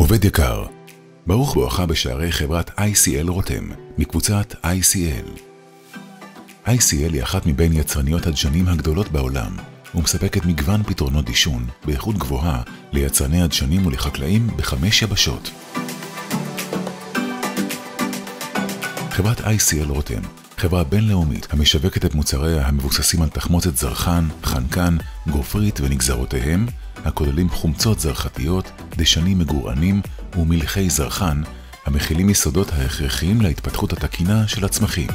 עובד יקר, ברוך בואך בשערי חברת ICL רותם, מקבוצת ICL. ICL היא אחת מבין יצרניות הדשנים הגדולות בעולם, ומספקת מגוון פתרונות דישון באיכות גבוהה ליצרני הדשנים ולחקלאים ב5 יבשות. חברת ICL רותם, חברה בינלאומית המשווקת את מוצריה המבוססים על תחמוצת זרחן, חנקן, גופרית ונגזרותיהם, הכוללים חומצות זרחתיות, דשנים מגורענים ומלחי זרחן, המכילים יסודות ההכרחיים להתפתחות התקינה של הצמחים.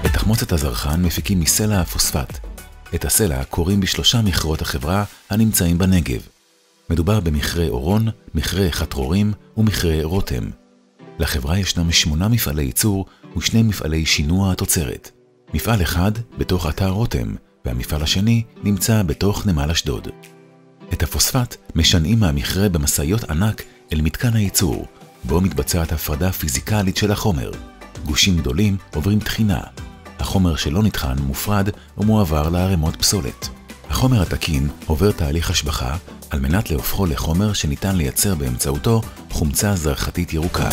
את תחמוצת הזרחן מפיקים מסלע הפוספט. את הסלע קוראים בשלושה מכרות החברה הנמצאים בנגב. מדובר במכרה אורון, מכרה חטרורים ומכרה רותם. לחברה ישנם 8 מפעלי ייצור ו2 מפעלי שינוע התוצרת. מפעל אחד בתוך אתר רותם, והמפעל השני נמצא בתוך נמל אשדוד. את הפוספט משנעים מהמכרה במשאיות ענק אל מתקן הייצור, בו מתבצעת הפרדה פיזיקלית של החומר. גושים גדולים עוברים תחינה. החומר שלא נטחן מופרד ומועבר לערימות פסולת. החומר התקין עובר תהליך השבחה על מנת להופכו לחומר שניתן לייצר באמצעותו חומצה זרחתית ירוקה.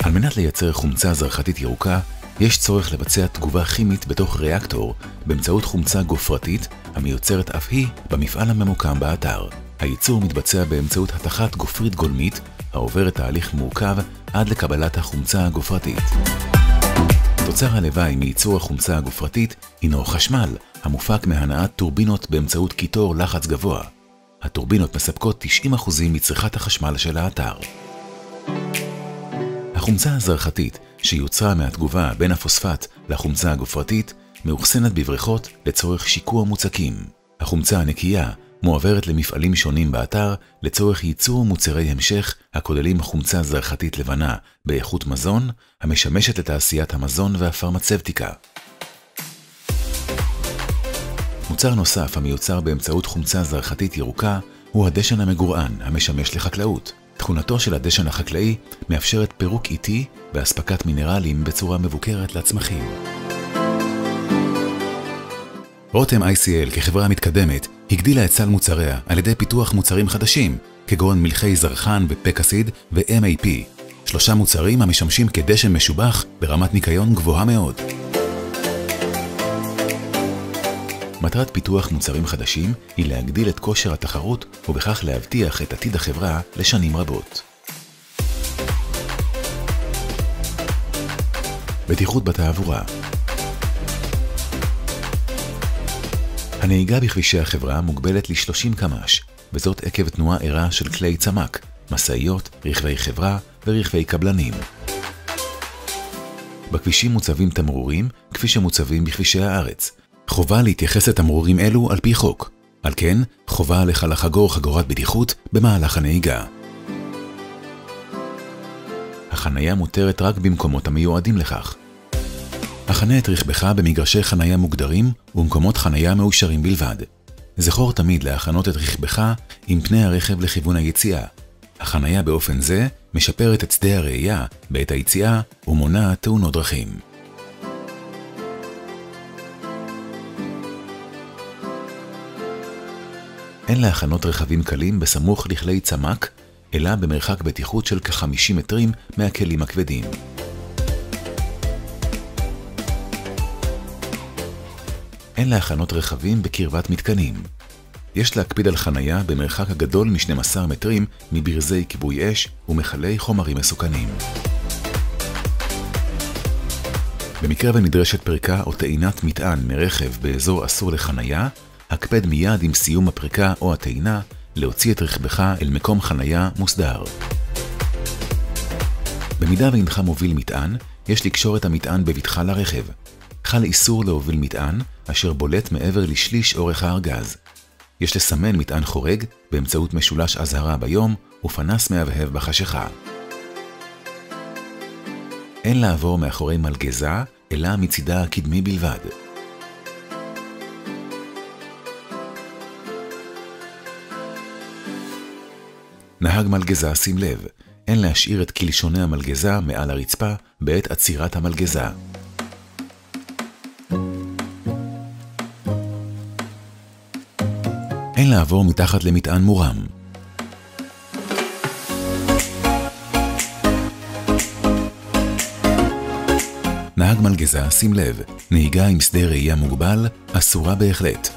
על מנת לייצר חומצה זרחתית ירוקה, יש צורך לבצע תגובה כימית בתוך ריאקטור באמצעות חומצה גופרתית המיוצרת אף היא במפעל הממוקם באתר. הייצור מתבצע באמצעות התכת גופרית גולמית העוברת תהליך מורכב עד לקבלת החומצה הגופרתית. תוצר הלוואי מייצור החומצה הגופרתית הינו חשמל המופק מהנעת טורבינות באמצעות קיטור לחץ גבוה. הטורבינות מספקות 90% מצריכת החשמל של האתר. החומצה הזרחתית שיוצרה מהתגובה בין הפוספט לחומצה הגופרתית מאוחסנת בבריכות לצורך שיקוע מוצקים. החומצה הנקייה מועברת למפעלים שונים באתר לצורך ייצור מוצרי המשך הכוללים חומצה זרחתית לבנה באיכות מזון המשמשת לתעשיית המזון והפרמצבטיקה. מוצר נוסף המיוצר באמצעות חומצה זרחתית ירוקה הוא הדשן המגורען המשמש לחקלאות. תכונתו של הדשן החקלאי מאפשרת פירוק איטי והספקת מינרלים בצורה מבוקרת לצמחים. רותם ICL כחברה מתקדמת הגדילה את סל מוצריה על ידי פיתוח מוצרים חדשים כגון מלחי זרחן ופקסיד ו-MAP, 3 מוצרים המשמשים כדשן משובח ברמת ניקיון גבוהה מאוד. מטרת פיתוח מוצרים חדשים היא להגדיל את כושר התחרות ובכך להבטיח את עתיד החברה לשנים רבות. בטיחות בתעבורה. הנהיגה בכבישי החברה מוגבלת ל30 קמ"ש, וזאת עקב תנועה ערה של כלי צמ"ק, משאיות, רכבי חברה ורכבי קבלנים. בכבישים מוצבים תמרורים כפי שמוצבים בכבישי הארץ. חובה להתייחס לתמרורים אלו על פי חוק. על כן, חובה עליך לחגור חגורת בטיחות במהלך הנהיגה. החנייה מותרת רק במקומות המיועדים לכך. החנה את רכבך במגרשי חנייה מוגדרים ובמקומות חנייה מאושרים בלבד. זכור תמיד להכנות את רכבך עם פני הרכב לכיוון היציאה. החנייה באופן זה משפרת את שדה הראייה בעת היציאה ומונעת תאונות דרכים. אין להכנות רכבים קלים בסמוך לכלי צמ"ק, אלא במרחק בטיחות של כ50 מטרים מהכלים הכבדים. אין להכנות רכבים בקרבת מתקנים. יש להקפיד על חנייה במרחק הגדול מ12 מטרים מברזי כיבוי אש ומכלי חומרים מסוכנים. במקרה ונדרשת פריקה או טעינת מטען מרכב באזור אסור לחנייה, הקפד מיד עם סיום הפריקה או הטעינה להוציא את רכבך אל מקום חנייה מוסדר. במידה ואינך מוביל מטען, יש לקשור את המטען בבטחה לרכב. חל איסור להוביל מטען אשר בולט מעבר לשליש אורך הארגז. יש לסמן מטען חורג באמצעות משולש אזהרה ביום ופנס מהבהב בחשיכה. אין לעבור מאחורי מלגזה, אלא מצידה הקדמי בלבד. נהג מלגזה שים לב, אין להשאיר את קלשוני המלגזה מעל הרצפה בעת עצירת המלגזה. אין לעבור מתחת למטען מורם. נהג מלגזה, שים לב, נהיגה עם שדה ראייה מוגבל אסורה בהחלט.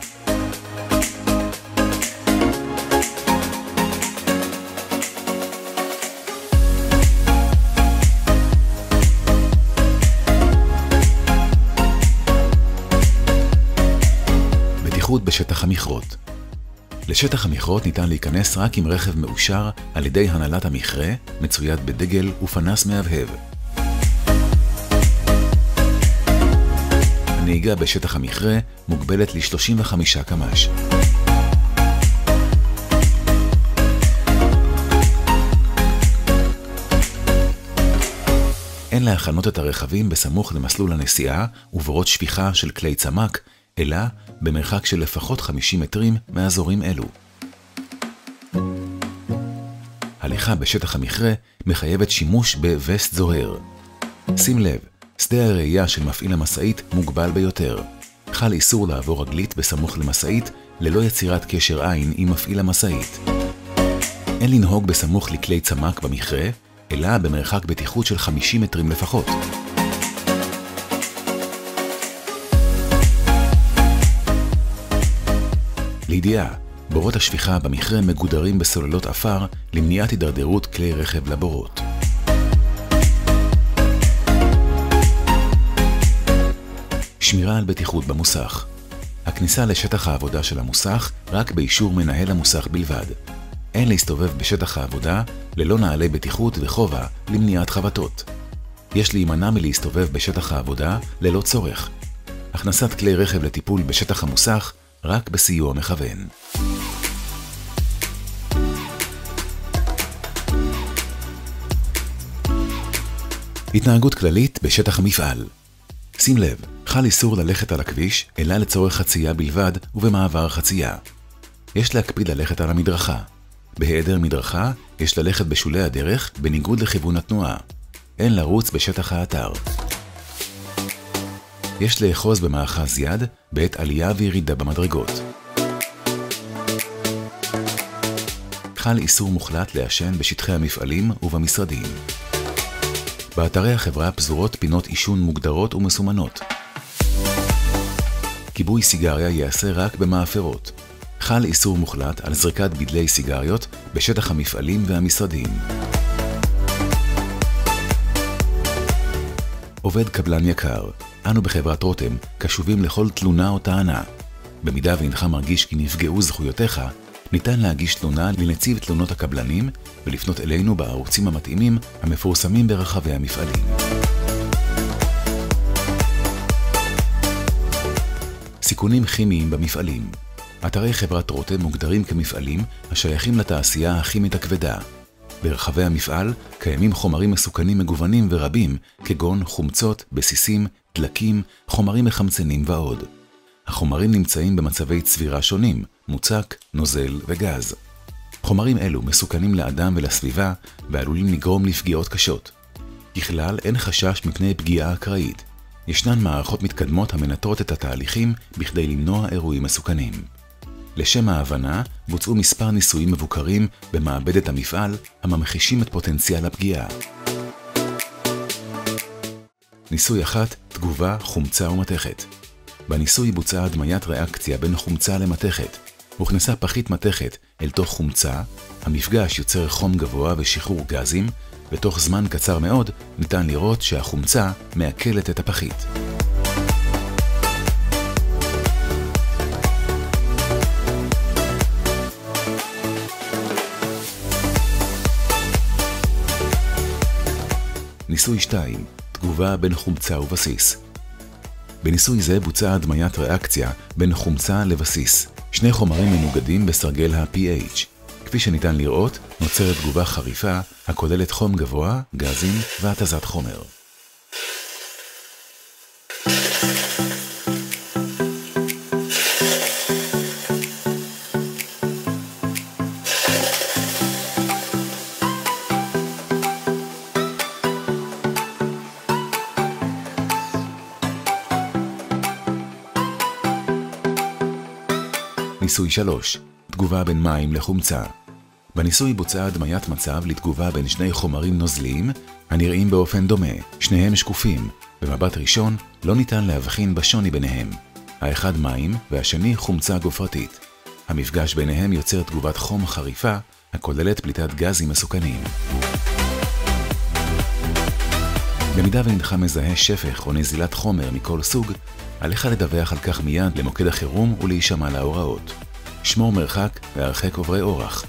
בטיחות בשטח המכרות. לשטח המכרות ניתן להיכנס רק עם רכב מאושר על ידי הנהלת המכרה, מצויד בדגל ופנס מהבהב. הנהיגה בשטח המכרה מוגבלת ל-35 קמ"ש. אין להכנות את הרכבים בסמוך למסלול הנסיעה ובורות שפיכה של כלי צמק, אלא במרחק של לפחות 50 מטרים מאזורים אלו. הליכה בשטח המכרה מחייבת שימוש בווסט זוהר. שים לב, שדה הראייה של מפעיל המשאית מוגבל ביותר. חל איסור לעבור רגלית בסמוך למשאית ללא יצירת קשר עין עם מפעיל המשאית. אין לנהוג בסמוך לכלי צמק במכרה, אלא במרחק בטיחות של 50 מטרים לפחות. לידיעה, בורות השפיכה במכרה מגודרים בסוללות אפר למניעת הידרדרות כלי רכב לבורות. שמירה על בטיחות במוסך. הכניסה לשטח העבודה של המוסך רק באישור מנהל המוסך בלבד. אין להסתובב בשטח העבודה ללא נעלי בטיחות וחובה למניעת חבטות. יש להימנע מלהסתובב בשטח העבודה ללא צורך. הכנסת כלי רכב לטיפול בשטח המוסך רק בסיוע מכוון. התנהגות כללית בשטח המפעל. שים לב, חל איסור ללכת על הכביש, אלא לצורך חצייה בלבד ובמעבר חצייה. יש להקפיד ללכת על המדרכה. בהיעדר מדרכה, יש ללכת בשולי הדרך בניגוד לכיוון התנועה. אין לרוץ בשטח האתר. יש לאחוז במאחז יד בעת עלייה וירידה במדרגות. חל איסור מוחלט לעשן בשטחי המפעלים ובמשרדים. באתרי החברה פזורות פינות עישון מוגדרות ומסומנות. כיבוי סיגריה ייעשה רק במאפרות. חל איסור מוחלט על זריקת בדלי סיגריות בשטח המפעלים והמשרדים. עובד קבלן יקר, אנו בחברת רותם קשובים לכל תלונה או טענה. במידה ואינך מרגיש כי נפגעו זכויותיך, ניתן להגיש תלונה לנציב תלונות הקבלנים ולפנות אלינו בערוצים המתאימים המפורסמים ברחבי המפעלים. סיכונים כימיים במפעלים. אתרי חברת רותם מוגדרים כמפעלים השייכים לתעשייה הכימית הכבדה. ברחבי המפעל קיימים חומרים מסוכנים מגוונים ורבים, כגון חומצות, בסיסים, דלקים, חומרים מחמצנים ועוד. החומרים נמצאים במצבי צבירה שונים, מוצק, נוזל וגז. חומרים אלו מסוכנים לאדם ולסביבה ועלולים לגרום לפגיעות קשות. ככלל, אין חשש מפני פגיעה אקראית. ישנן מערכות מתקדמות המנטרות את התהליכים בכדי למנוע אירועים מסוכנים. לשם ההבנה, בוצעו מספר ניסויים מבוקרים במעבדת המפעל הממחישים את פוטנציאל הפגיעה. ניסוי 1, תגובה, חומצה ומתכת. בניסוי בוצעה הדמיית ריאקציה בין חומצה למתכת. הוכנסה פחית מתכת אל תוך חומצה, המפגש יוצר חום גבוה ושחרור גזים, ותוך זמן קצר מאוד ניתן לראות שהחומצה מעכלת את הפחית. ניסוי 2, תגובה בין חומצה ובסיס. בניסוי זה בוצעה הדמיית ריאקציה בין חומצה לבסיס. שני חומרים ממוגדים בסרגל ה-pH. כפי שניתן לראות, נוצרת תגובה חריפה הכוללת חום גבוה, גזים והתזת חומר. ניסוי 3, תגובה בין מים לחומצה. בניסוי בוצעה הדמיית מצב לתגובה בין שני חומרים נוזליים הנראים באופן דומה, שניהם שקופים. במבט ראשון לא ניתן להבחין בשוני ביניהם. האחד מים והשני חומצה גופרתית. המפגש ביניהם יוצר תגובת חום חריפה הכוללת פליטת גזים מסוכנים. במידה ונדחה מזהה שפך או נזילת חומר מכל סוג, עליך לדווח על כך מיד למוקד החירום ולהישמע להוראות. שמור מרחק והרחק עוברי אורח.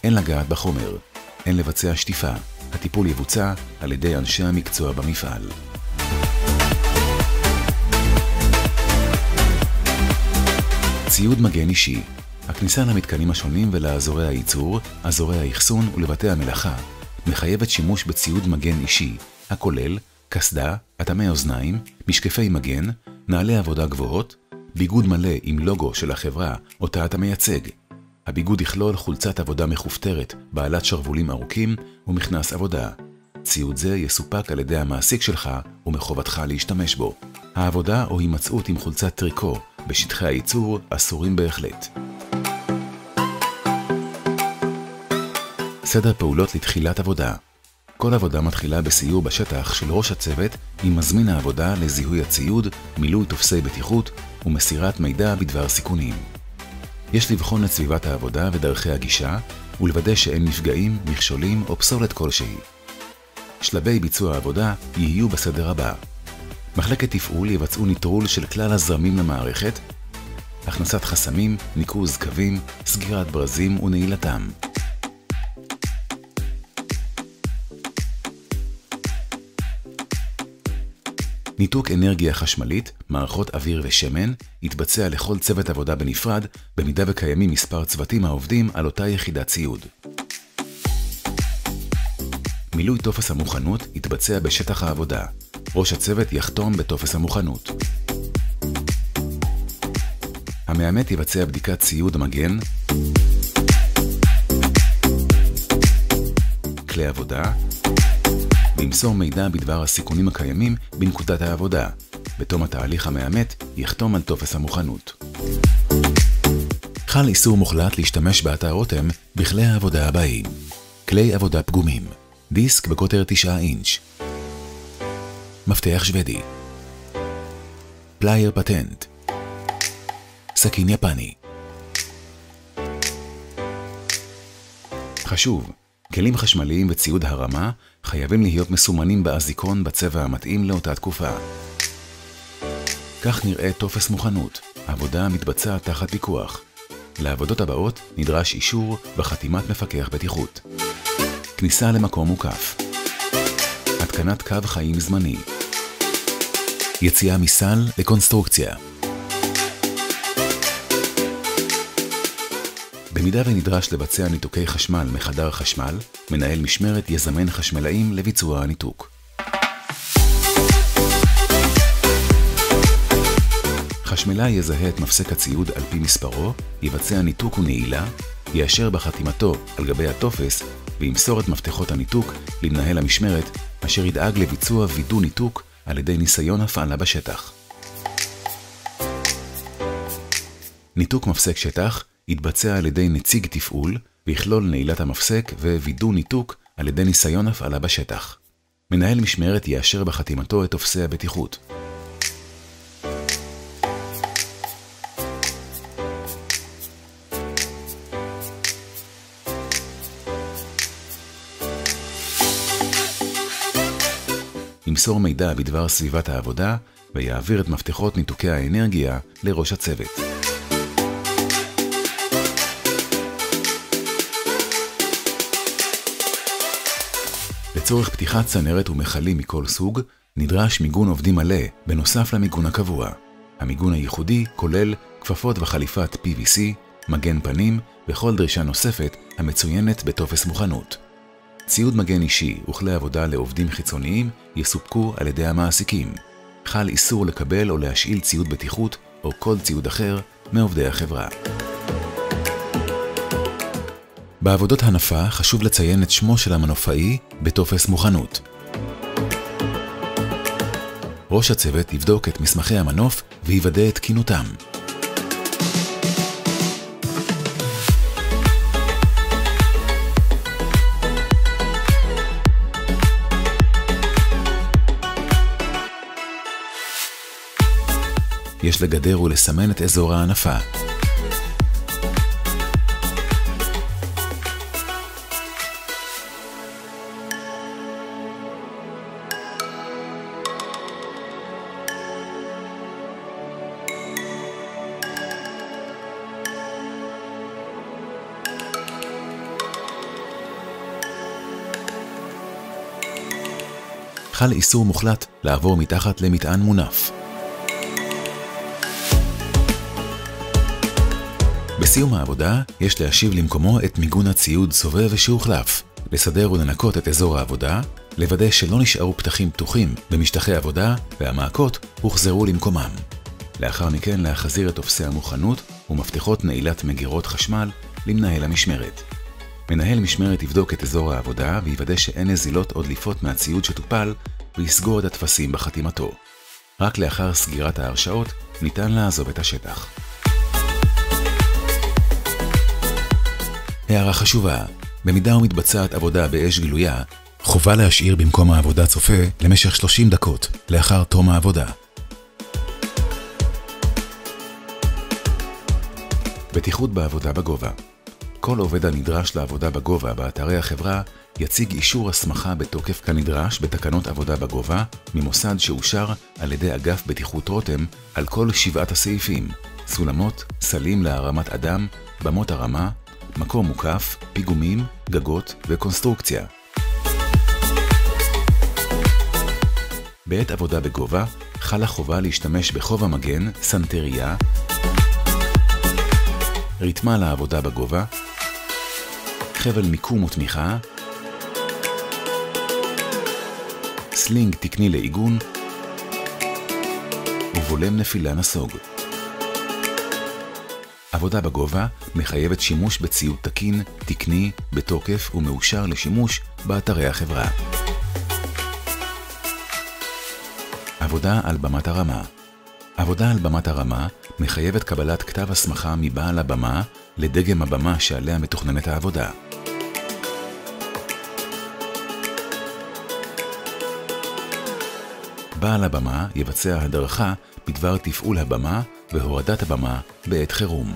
אין לגעת בחומר. אין לבצע שטיפה. הטיפול יבוצע על ידי אנשי המקצוע במפעל. ציוד מגן אישי. הכניסה למתקנים השונים ולאזורי הייצור, אזורי האחסון ולבתי המלאכה מחייבת שימוש בציוד מגן אישי, הכולל קסדה, אטמי אוזניים, משקפי מגן, נעלי עבודה גבוהות, ביגוד מלא עם לוגו של החברה אותה אתה מייצג. הביגוד יכלול חולצת עבודה מחופתרת, בעלת שרבולים ארוכים ומכנס עבודה. ציוד זה יסופק על ידי המעסיק שלך ומחובתך להשתמש בו. העבודה או הימצאות עם חולצת טריקו בשטחי הייצור אסורים בהחלט. סדר פעולות לתחילת עבודה. כל עבודה מתחילה בסיור בשטח של ראש הצוות עם מזמין העבודה לזיהוי הציוד, מילוי תופסי בטיחות ומסירת מידע בדבר סיכונים. יש לבחון את סביבת העבודה ודרכי הגישה ולוודא שאין נפגעים, מכשולים או פסולת כלשהי. שלבי ביצוע העבודה יהיו בסדר הבא. מחלקת תפעול יבצעו ניטרול של כלל הזרמים למערכת, הכנסת חסמים, ניקוז קווים, סגירת ברזים ונעילתם. ניתוק אנרגיה חשמלית, מערכות אוויר ושמן, יתבצע לכל צוות עבודה בנפרד, במידה וקיימים מספר צוותים העובדים על אותה יחידת ציוד. מילוי טופס המוכנות יתבצע בשטח העבודה. ראש הצוות יחתום בטופס המוכנות. המאמת יבצע בדיקת ציוד מגן, כלי עבודה, וימסור מידע בדבר הסיכונים הקיימים בנקודת העבודה. בתום התהליך המאמת יחתום על טופס המוכנות. חל איסור מוחלט להשתמש באתר רותם בכלי העבודה הבאים: כלי עבודה פגומים, דיסק בקוטר 9 אינץ', מפתח שוודי, פלייר פטנט, סכין יפני. חשוב, כלים חשמליים וציוד הרמה חייבים להיות מסומנים באזיקון בצבע המתאים לאותה תקופה. כך נראה טופס מוכנות. העבודה מתבצעת תחת פיקוח. לעבודות הבאות נדרש אישור וחתימת מפקח בטיחות. כניסה למקום מוקף. התקנת קו חיים זמני. יציאה מסל לקונסטרוקציה. במידה ונדרש לבצע ניתוקי חשמל מחדר חשמל, מנהל משמרת יזמן חשמלאים לביצוע הניתוק. חשמלאי יזהה את מפסק הציוד על פי מספרו, יבצע ניתוק ונעילה, יאשר בחתימתו על גבי הטופס וימסור את מפתחות הניתוק למנהל המשמרת, אשר ידאג לביצוע וידוא ניתוק על ידי ניסיון הפעלה בשטח. ניתוק מפסק שטח יתבצע על ידי נציג תפעול ויכלול נעילת המפסק ווידוא ניתוק על ידי ניסיון הפעלה בשטח. מנהל משמרת יאשר בחתימתו את טופסי הבטיחות. ימסור מידע בדבר סביבת העבודה ויעביר את מפתחות ניתוקי האנרגיה לראש הצוות. לצורך פתיחת צנרת ומכלים מכל סוג, נדרש מיגון עובדים מלא בנוסף למיגון הקבוע. המיגון הייחודי כולל כפפות וחליפת PVC, מגן פנים וכל דרישה נוספת המצוינת בטופס מוכנות. ציוד מגן אישי וכלי עבודה לעובדים חיצוניים יסופקו על ידי המעסיקים. חל איסור לקבל או להשאיל ציוד בטיחות או כל ציוד אחר מעובדי החברה. בעבודות הנפה חשוב לציין את שמו של המנופאי בטופס מוכנות. ראש הצוות יבדוק את מסמכי המנוף ויוודא את תקינותם. יש לגדר ולסמן את אזור ההנפה. חל איסור מוחלט לעבור מתחת למטען מונף. בסיום העבודה יש להשיב למקומו את מיגון הציוד סובב ושהוחלף, לסדר ולנקות את אזור העבודה, לוודא שלא נשארו פתחים פתוחים במשטחי עבודה והמעקות הוחזרו למקומם. לאחר מכן להחזיר את תופסי המוכנות ומפתחות נעילת מגירות חשמל למנהל המשמרת. מנהל משמרת יבדוק את אזור העבודה ויוודא שאין נזילות או דליפות מהציוד שטופל ויסגור את התפסים בחתימתו. רק לאחר סגירת ההרשאות ניתן לעזוב את השטח. הערה חשובה, במידה ומתבצעת עבודה באש גלויה, חובה להשאיר במקום העבודה צופה למשך 30 דקות לאחר תום העבודה. בטיחות בעבודה בגובה. כל עובד הנדרש לעבודה בגובה באתרי החברה יציג אישור הסמכה בתוקף כנדרש בתקנות עבודה בגובה ממוסד שאושר על ידי אגף בטיחות רותם על כל 7 הסעיפים: סולמות, סלים להרמת אדם, במות הרמה, מקום מוקף, פיגומים, גגות וקונסטרוקציה. בעת עבודה בגובה חלה חובה להשתמש בכובע מגן, סנטריה, ריתמה לעבודה בגובה, חבל מיקום ותמיכה, סלינג תקני לעיגון ובולם נפילה נסוג. עבודה בגובה מחייבת שימוש בציוד תקין, תקני, בתוקף ומאושר לשימוש באתרי החברה. עבודה על במת הרמה. עבודה על במת הרמה מחייבת קבלת כתב הסמכה מבעל הבמה לדגם הבמה שעליה מתוכננת העבודה. בעל הבמה יבצע הדרכה בדבר תפעול הבמה והורדת הבמה בעת חירום.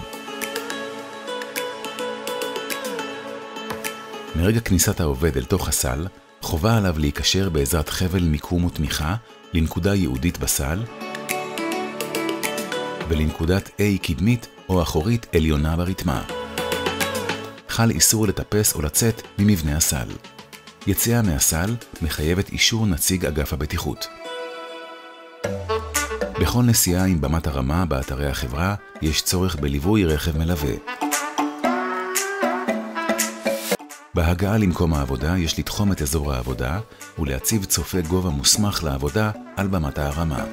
מרגע כניסת העובד אל תוך הסל, חובה עליו להיקשר בעזרת חבל מיקום ותמיכה לנקודה ייעודית בסל ולנקודת A קדמית או אחורית עליונה ברתמה. חל איסור לטפס או לצאת ממבנה הסל. יציאה מהסל מחייבת אישור נציג אגף הבטיחות. בכל נסיעה עם במת הרמה באתרי החברה יש צורך בליווי רכב מלווה. בהגעה למקום העבודה יש לתחום את אזור העבודה ולהציב צופה גובה מוסמך לעבודה על במת הרמה.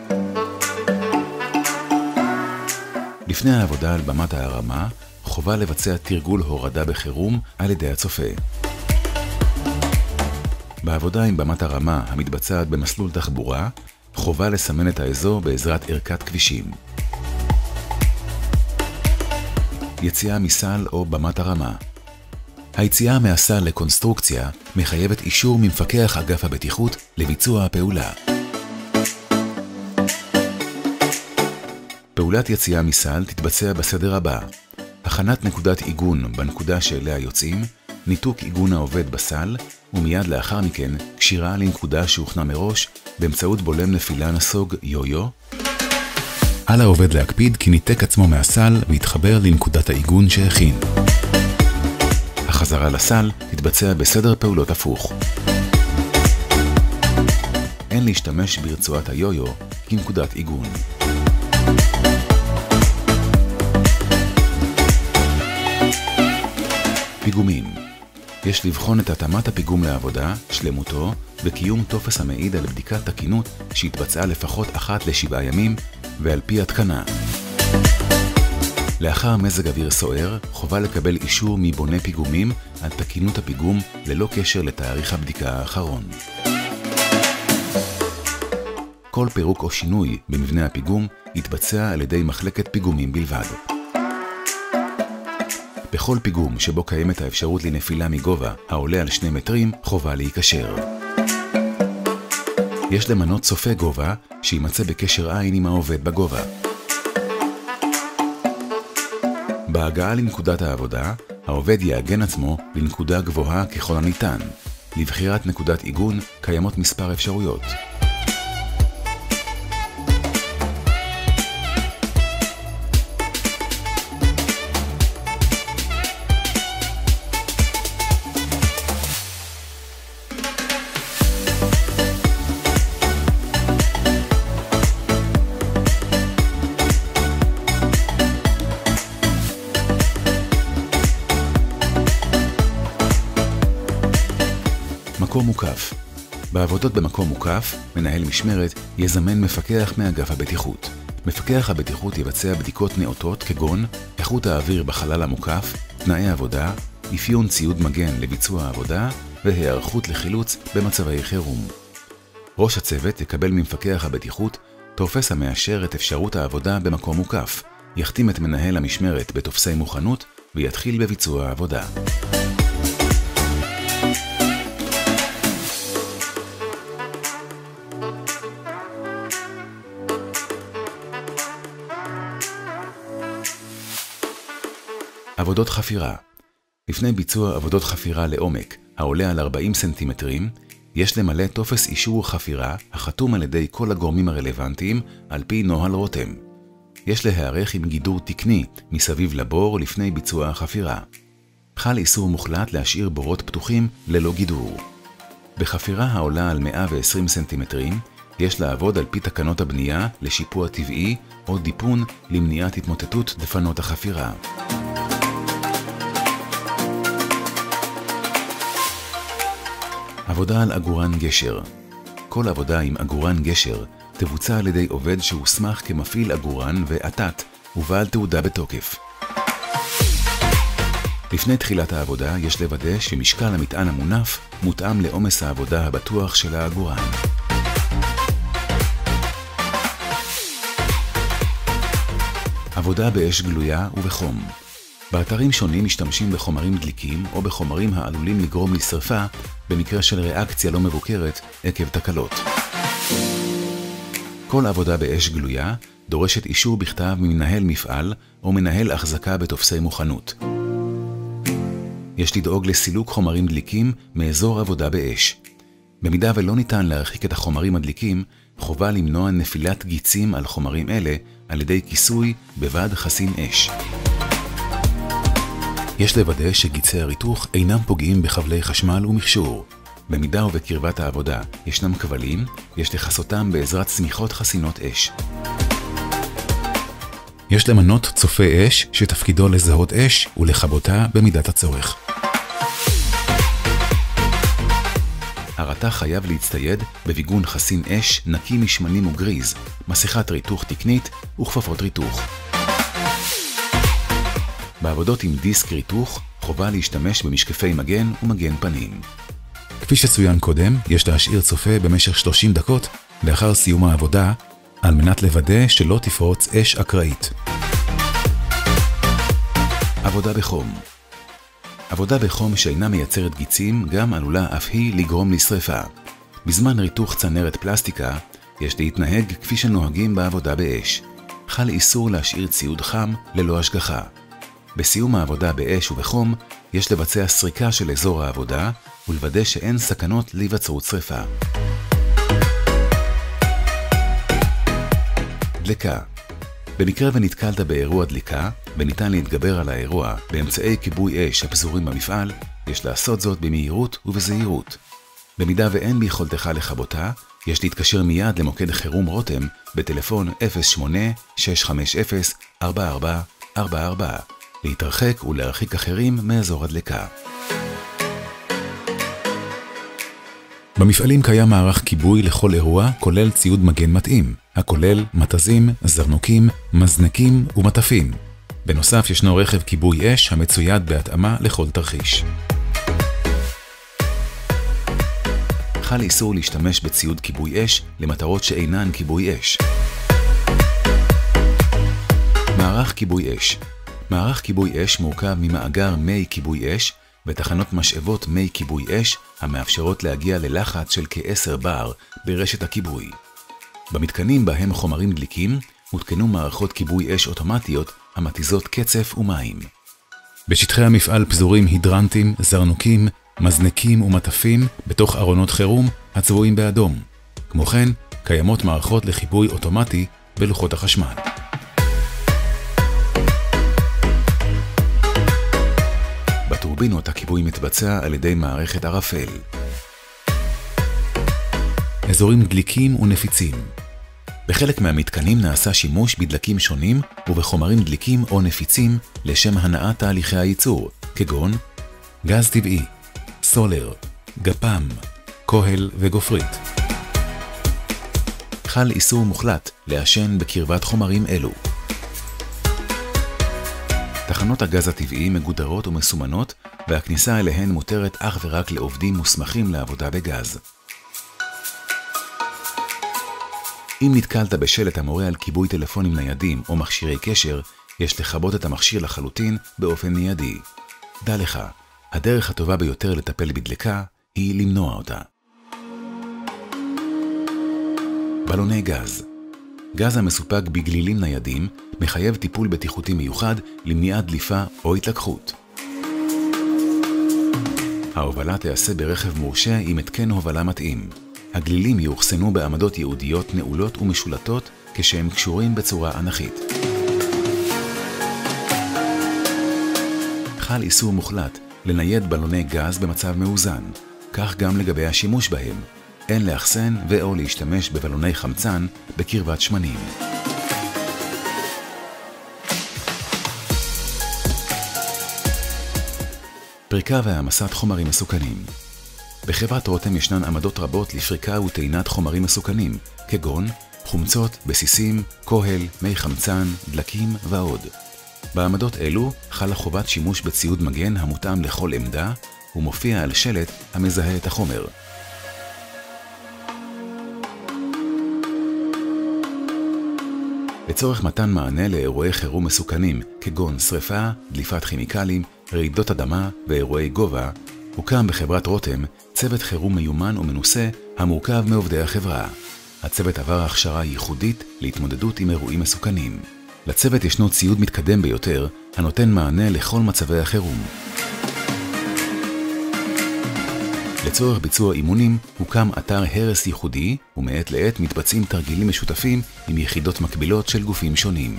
לפני העבודה על במת הרמה חובה לבצע תרגול הורדה בחירום על ידי הצופה. בעבודה עם במת הרמה המתבצעת במסלול תחבורה, חובה לסמן את האזור בעזרת ערכת כבישים. יציאה מסל או במת הרמה. היציאה מהסל לקונסטרוקציה מחייבת אישור ממפקח אגף הבטיחות לביצוע הפעולה. פעולת יציאה מסל תתבצע בסדר הבא: הכנת נקודת עיגון בנקודה שאליה יוצאים, ניתוק עיגון העובד בסל, ומיד לאחר מכן קשירה לנקודה שהוכנה מראש באמצעות בולם נפילה נסוג יו-יו. על העובד להקפיד כי ניתק עצמו מהסל והתחבר לנקודת העיגון שהכין. החזרה לסל תתבצע בסדר פעולות הפוך. אין להשתמש ברצועת היו-יו כנקודת עיגון. פיגומים. יש לבחון את התאמת הפיגום לעבודה, שלמותו וקיום טופס המעיד על בדיקת תקינות שהתבצעה לפחות 1 ל7 ימים ועל פי התקנה. לאחר מזג אוויר סוער, חובה לקבל אישור מבונה פיגומים על תקינות הפיגום ללא קשר לתאריך הבדיקה האחרון. כל פירוק או שינוי במבנה הפיגום יתבצע על ידי מחלקת פיגומים בלבד. בכל פיגום שבו קיימת האפשרות לנפילה מגובה העולה על 2 מטרים, חובה להיקשר. יש למנות צופה גובה שימצא בקשר עין עם העובד בגובה. בהגעה לנקודת העבודה, העובד יעגן עצמו לנקודה גבוהה ככל הניתן. לבחירת נקודת עיגון קיימות מספר אפשרויות. מקום מוקף. בעבודות במקום מוקף, מנהל משמרת יזמן מפקח מאגף הבטיחות. מפקח הבטיחות יבצע בדיקות נאותות כגון איכות האוויר בחלל המוקף, תנאי עבודה, אפיון ציוד מגן לביצוע העבודה והיערכות לחילוץ במצבי חירום. ראש הצוות יקבל ממפקח הבטיחות טופס המאשר את אפשרות העבודה במקום מוקף, יחתים את מנהל המשמרת בטופסי מוכנות ויתחיל בביצוע העבודה. עבודות חפירה. לפני ביצוע עבודות חפירה לעומק העולה על 40 סנטימטרים, יש למלא טופס אישור חפירה החתום על ידי כל הגורמים הרלוונטיים על פי נוהל רותם. יש להיערך עם גידור תקני מסביב לבור לפני ביצוע החפירה. חל איסור מוחלט להשאיר בורות פתוחים ללא גידור. בחפירה העולה על 120 סנטימטרים, יש לעבוד על פי תקנות הבנייה לשיפוע טבעי או דיפון למניעת התמוטטות דפנות החפירה. עבודה על עגורן גשר. כל עבודה עם עגורן גשר תבוצע על ידי עובד שהוסמך כמפעיל עגורן ועתת ובעל תעודה בתוקף. לפני תחילת העבודה יש לוודא שמשקל המטען המונף מותאם לעומס העבודה הבטוח של העגורן. עבודה באש גלויה ובחום. באתרים שונים משתמשים בחומרים דליקים או בחומרים העלולים לגרום לשרפה במקרה של ריאקציה לא מבוקרת עקב תקלות. כל עבודה באש גלויה דורשת אישור בכתב ממנהל מפעל או מנהל החזקה בטופסי מוכנות. יש לדאוג לסילוק חומרים דליקים מאזור עבודה באש. במידה ולא ניתן להרחיק את החומרים הדליקים, חובה למנוע נפילת גיצים על חומרים אלה על ידי כיסוי בבד חסין אש. יש לוודא שגיצי הריתוך אינם פוגעים בחבלי חשמל ומכשור. במידה ובקרבת העבודה ישנם כבלים, יש לחסותם בעזרת צמיחות חסינות אש. יש למנות צופה אש שתפקידו לזהות אש ולכבותה במידת הצורך. הרתח חייב להצטייד בביגון חסין אש נקי משמנים וגריז, מסכת ריתוך תקנית וכפפות ריתוך. בעבודות עם דיסק ריתוך חובה להשתמש במשקפי מגן ומגן פנים. כפי שצוין קודם, יש להשאיר צופה במשך 30 דקות לאחר סיום העבודה, על מנת לוודא שלא תפרוץ אש אקראית. עבודה בחום. עבודה בחום שאינה מייצרת גיצים גם עלולה אף היא לגרום לשריפה. בזמן ריתוך צנרת פלסטיקה, יש להתנהג כפי שנוהגים בעבודה באש. חל איסור להשאיר ציוד חם ללא השגחה. בסיום העבודה באש ובחום, יש לבצע סריקה של אזור העבודה ולוודא שאין סכנות להיווצרות שריפה. דליקה. במקרה ונתקלת באירוע דליקה, וניתן להתגבר על האירוע באמצעי כיבוי אש הפזורים במפעל, יש לעשות זאת במהירות ובזהירות. במידה ואין ביכולתך לכבותה, יש להתקשר מיד למוקד חירום רותם בטלפון 08-650-4444, להתרחק ולהרחיק אחרים מאזור הדליקה. במפעלים קיים מערך כיבוי לכל אירוע, כולל ציוד מגן מתאים, הכולל מטזים, זרנוקים, מזנקים ומטפים. בנוסף ישנו רכב כיבוי אש המצויד בהתאמה לכל תרחיש. חל איסור להשתמש בציוד כיבוי אש למטרות שאינן כיבוי אש. מערך כיבוי אש. מערך כיבוי אש מורכב ממאגר מי כיבוי אש ותחנות משאבות מי כיבוי אש המאפשרות להגיע ללחץ של כ-10 בר ברשת הכיבוי. במתקנים בהם חומרים דליקים הותקנו מערכות כיבוי אש אוטומטיות המתיזות קצף ומים. בשטחי המפעל פזורים הידרנטים, זרנוקים, מזנקים ומטפים בתוך ארונות חירום הצבועים באדום. כמו כן, קיימות מערכות לחיבוי אוטומטי בלוחות החשמל. בטורבינות הכיבוי מתבצע על ידי מערכת ערפל. אזורים דליקים ונפיצים. בחלק מהמתקנים נעשה שימוש בדלקים שונים ובחומרים דליקים או נפיצים לשם הנעת תהליכי הייצור, כגון גז טבעי, סולר, גפ"ם, כהל וגופרית. חל איסור מוחלט לעשן בקרבת חומרים אלו. תחנות הגז הטבעי מגודרות ומסומנות, והכניסה אליהן מותרת אך ורק לעובדים מוסמכים לעבודה בגז. אם נתקלת בשלט המורה על כיבוי טלפונים ניידים או מכשירי קשר, יש לכבות את המכשיר לחלוטין באופן מיידי. דע לך, הדרך הטובה ביותר לטפל בדלקה היא למנוע אותה. בלוני גז. גז המסופק בגלילים ניידים מחייב טיפול בטיחותי מיוחד למניעת דליפה או התלקחות. ההובלה תיעשה ברכב מורשה עם התקן הובלה מתאים. הגלילים יאוחסנו בעמדות ייעודיות נעולות ומשולטות כשהם קשורים בצורה אנכית. חל איסור מוחלט לנייד בלוני גז במצב מאוזן, כך גם לגבי השימוש בהם. אין לאחסן ואו להשתמש בבלוני חמצן בקרבת שמנים. פריקה והעמסת חומרים מסוכנים. בחברת רותם ישנן עמדות רבות לפריקה וטעינת חומרים מסוכנים, כגון חומצות, בסיסים, כהל, מי חמצן, דלקים ועוד. בעמדות אלו חלה חובת שימוש בציוד מגן המותאם לכל עמדה, ומופיע על שלט המזהה את החומר. לצורך מתן מענה לאירועי חירום מסוכנים, כגון שריפה, דליפת כימיקלים, רעידות אדמה ואירועי גובה, הוקם בחברת רותם צוות חירום מיומן ומנוסה המורכב מעובדי החברה. הצוות עבר הכשרה ייחודית להתמודדות עם אירועים מסוכנים. לצוות ישנו ציוד מתקדם ביותר הנותן מענה לכל מצבי החירום. לצורך ביצוע אימונים הוקם אתר הרס ייחודי, ומעת לעת מתבצעים תרגילים משותפים עם יחידות מקבילות של גופים שונים.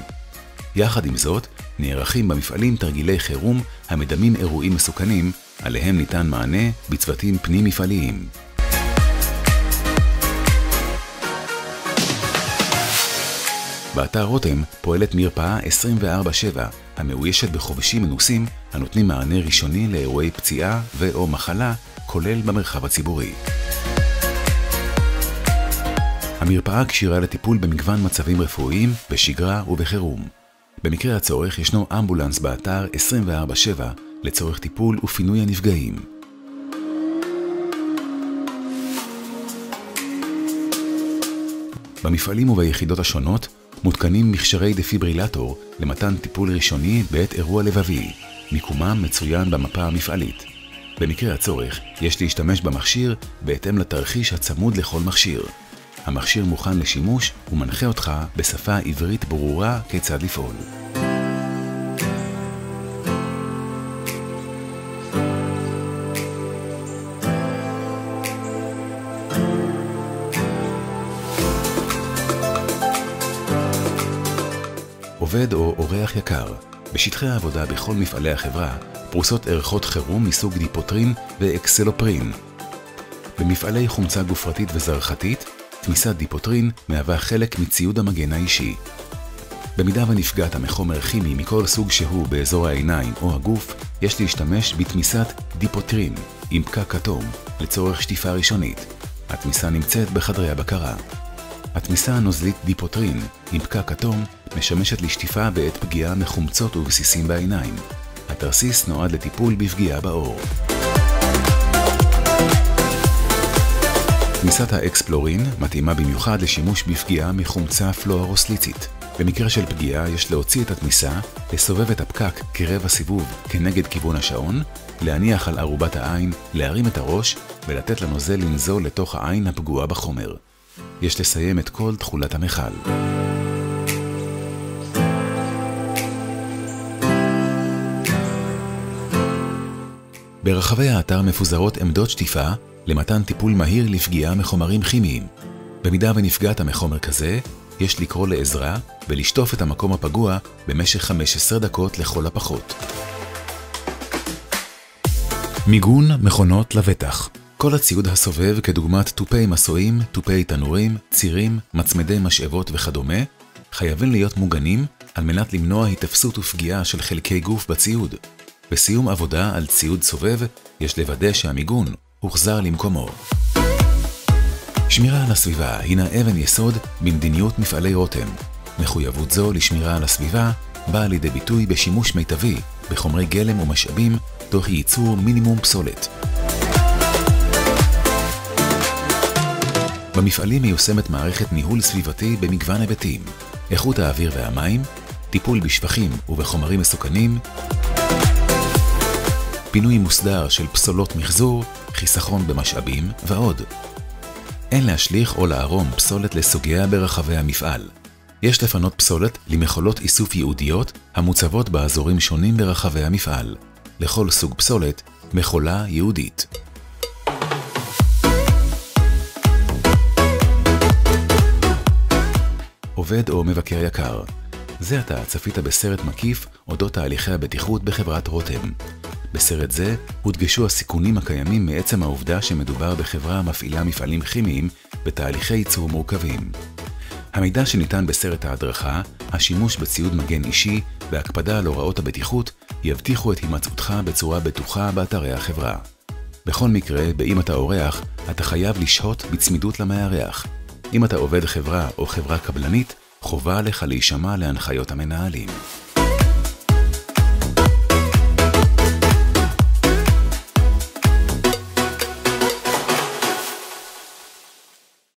יחד עם זאת, נערכים במפעלים תרגילי חירום המדמים אירועים מסוכנים, עליהם ניתן מענה בצוותים פנים מפעליים. באתר רותם פועלת מרפאה 24/7, המאוישת בחובשים מנוסים הנותנים מענה ראשוני לאירועי פציעה ו/או מחלה, כולל במרחב הציבורי. המרפאה כשירה לטיפול במגוון מצבים רפואיים, בשגרה ובחירום. במקרה הצורך ישנו אמבולנס באתר 24/7 לצורך טיפול ופינוי הנפגעים. במפעלים וביחידות השונות מותקנים מכשירי דפיברילטור למתן טיפול ראשוני בעת אירוע לבבי. מיקומם מצוין במפה המפעלית. במקרה הצורך יש להשתמש במכשיר בהתאם לתרחיש הצמוד לכל מכשיר. המכשיר מוכן לשימוש ומנחה אותך בשפה עברית ברורה כיצד לפעול. עובד או אורח יקר, בשטחי העבודה בכל מפעלי החברה פרוסות ערכות חירום מסוג דיפוטרין ואקסלופרין. במפעלי חומצה גופרתית וזרחתית, תמיסת דיפוטרין מהווה חלק מציוד המגן האישי. במידה ונפגעת מחומר כימי מכל סוג שהוא באזור העיניים או הגוף, יש להשתמש בתמיסת דיפוטרין עם פקק כתום לצורך שטיפה ראשונית. התמיסה נמצאת בחדרי הבקרה. התמיסה הנוזלית דיפוטרין עם פקק כתום משמשת לשטיפה בעת פגיעה מחומצות ובסיסים בעיניים. התרסיס נועד לטיפול בפגיעה באור. תמיסת האקספלורין מתאימה במיוחד לשימוש בפגיעה מחומצה פלואורוסליצית. במקרה של פגיעה יש להוציא את התמיסה, לסובב את הפקק כרבע סיבוב כנגד כיוון השעון, להניח על ערובת העין, להרים את הראש ולתת לנוזל לנזול לתוך העין הפגועה בחומר. יש לסיים את כל תכולת המכל. ברחבי האתר מפוזרות עמדות שטיפה למתן טיפול מהיר לפגיעה מחומרים כימיים. במידה ונפגעת מחומר כזה, יש לקרוא לעזרה ולשטוף את המקום הפגוע במשך 15 דקות לכל הפחות. מיגון מכונות לבטח. כל הציוד הסובב כדוגמת טופי מסועים, טופי תנורים, צירים, מצמדי משאבות וכדומה, חייבים להיות מוגנים על מנת למנוע התאפסות ופגיעה של חלקי גוף בציוד. בסיום עבודה על ציוד סובב, יש לוודא שהמיגון הוחזר למקומו. שמירה על הסביבה הינה אבן יסוד במדיניות מפעלי רותם. מחויבות זו לשמירה על הסביבה באה לידי ביטוי בשימוש מיטבי בחומרי גלם ומשאבים תוך ייצור מינימום פסולת. במפעלים מיושמת מערכת ניהול סביבתי במגוון היבטים: איכות האוויר והמים, טיפול בשפכים ובחומרים מסוכנים, פינוי מוסדר של פסולות מחזור, חיסכון במשאבים ועוד. אין להשליך או לערום פסולת לסוגיה ברחבי המפעל. יש לפנות פסולת למכולות איסוף ייעודיות המוצבות באזורים שונים ברחבי המפעל. לכל סוג פסולת, מכולה ייעודית. עובד או מבקר יקר, זה עתה צפית בסרט מקיף אודות תהליכי הבטיחות בחברת רותם. בסרט זה הודגשו הסיכונים הקיימים מעצם העובדה שמדובר בחברה המפעילה מפעלים כימיים בתהליכי ייצור מורכבים. המידע שניתן בסרט ההדרכה, השימוש בציוד מגן אישי והקפדה על הוראות הבטיחות יבטיחו את הימצאותך בצורה בטוחה באתרי החברה. בכל מקרה, אם אתה אורח, אתה חייב לשהות בצמידות למארח. אם אתה עובד חברה או חברה קבלנית, חובה עליך להישמע להנחיות המנהלים.